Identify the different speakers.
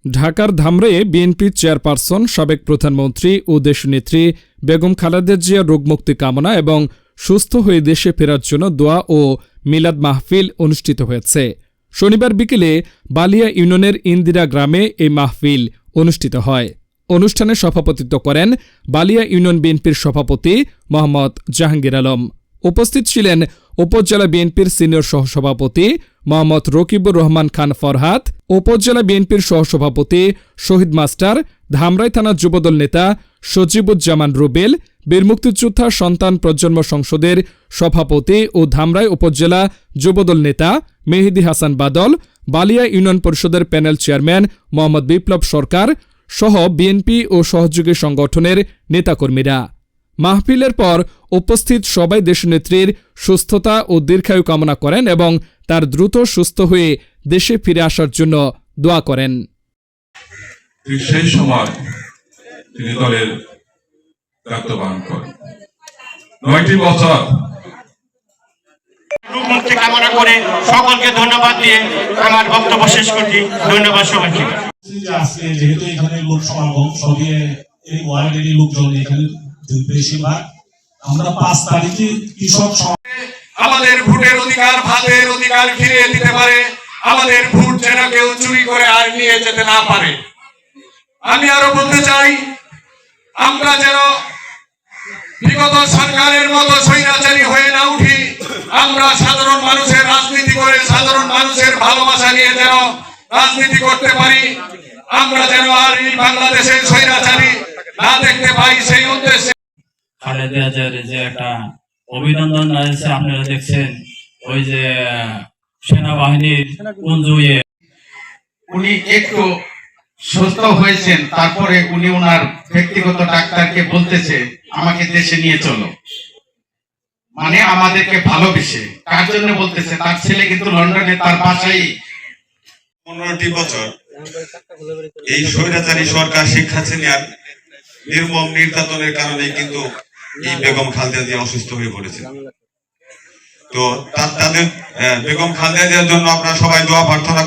Speaker 1: ঢাকার ধামরাইয়ে BNP chairperson সাবেক প্রধানমন্ত্রী ও দেশনেত্রী বেগম খালেদা জিয়ার রোগমুক্তি কামনা এবং সুস্থ হয়ে দেশে ফেরার জন্য দোয়া ও মিলাদ মাহফিল অনুষ্ঠিত হয়েছে। শনিবার বিকেলে বালিয়া ইউনিয়নের ইন্দিরা গ্রামে এই মাহফিল অনুষ্ঠিত হয়। অনুষ্ঠানে সভাপতিত্ব করেন বালিয়া ইউনিয়ন বিএনপির সভাপতি মোহাম্মদ জাহাঙ্গীর আলম। উপস্থিত ছিলেন উপজেলা বিএনপির সিনিয়র সহসভাপতি মোহাম্মদ রকিবুর রহমান খান ফরহাদ, উপজেলা বিএনপির সহসভাপতি শহীদ মাস্টার, ধামরাই থানা যুবদল নেতা সজিবুজ্জামান রুবেল, বীর মুক্তিযোদ্ধা সন্তান প্রজন্ম সংসদের সভাপতি ও ধামরাই উপজেলা যুবদল নেতা মেহেদী হাসান বাদল, বালিয়া ইউনিয়ন পরিষদের প্যানেল চেয়ারম্যান মোহাম্মদ বিপ্লব সরকার সহ বিএনপি ও সহযোগী সংগঠনের নেতাকর্মীরা। মাহফিলের পর উপস্থিত সবাই দেশনেত্রীর সুস্থতা ও দীর্ঘায়ু কামনা করেন এবং তার দ্রুত সুস্থ হয়ে দেশে ফিরে আসার জন্য দোয়া করেন।
Speaker 2: সেই সময় তিনি দলের দায়িত্ব পালন করেন। ৯টি বছর
Speaker 3: মুক্তি কামনা করে সকলকে ধন্যবাদ দিয়ে আমার বক্তব্য শেষ করছি। ধন্যবাদ সবাইকে।
Speaker 4: আজকে যেহেতু এখানে লোক সমাগম সবই এই ওয়ার্ডেরই লোকজন এখানে বেশিরভাগ, আমরা 5 তারিখে কৃষক
Speaker 2: আমাদের ভোটের অধিকার, ভাতের অধিকার ফিরিয়ে দিতে পারে, আমাদের ভোট যেন কেউ চুরি করে আর নিয়ে যেতে না পারে। আমি আরো বলতে চাই, আমরা যেন বিগত সরকারের মতো স্বৈরাচারী হয়ে না উঠি। আমরা সাধারণ মানুষের রাজনীতি করে সাধারণ মানুষের ভালোবাসা নিয়ে যেন রাজনীতি করতে পারি। আমরা যেন আর এই বাংলাদেশের স্বৈরাচারী না দেখতে পাই, সেই উদ্দেশ্যে
Speaker 5: খালেদা জিয়ার যে একটা অভিনন্দন আছে আপনারা দেখছেন, ওই যে সেনাবাহিনীর কুঞ্জুয়ে
Speaker 6: উনি একটু সুস্থ হয়েছেন, তারপরে উনি ওনার ব্যক্তিগত ডাক্তারকে বলতেছে আমাকে দেশে নিয়ে চলো, মানে আমাদেরকে ভালোবেসে। কার জন্য বলতেছে? তার ছেলে কিন্তু লন্ডনে তার বাসায়
Speaker 7: 15টি বছর এই স্বৈরাচারী সরকার শেখ হাসিনার নির্মম নির্যাতনের কারণে কিন্তু এই বেগম খালেদা জিয়া অসুস্থ হয়ে পড়েছেন। তো তাদের বেগম খালেদা জিয়ার জন্য আপনারা সবাই দোয়া প্রার্থনা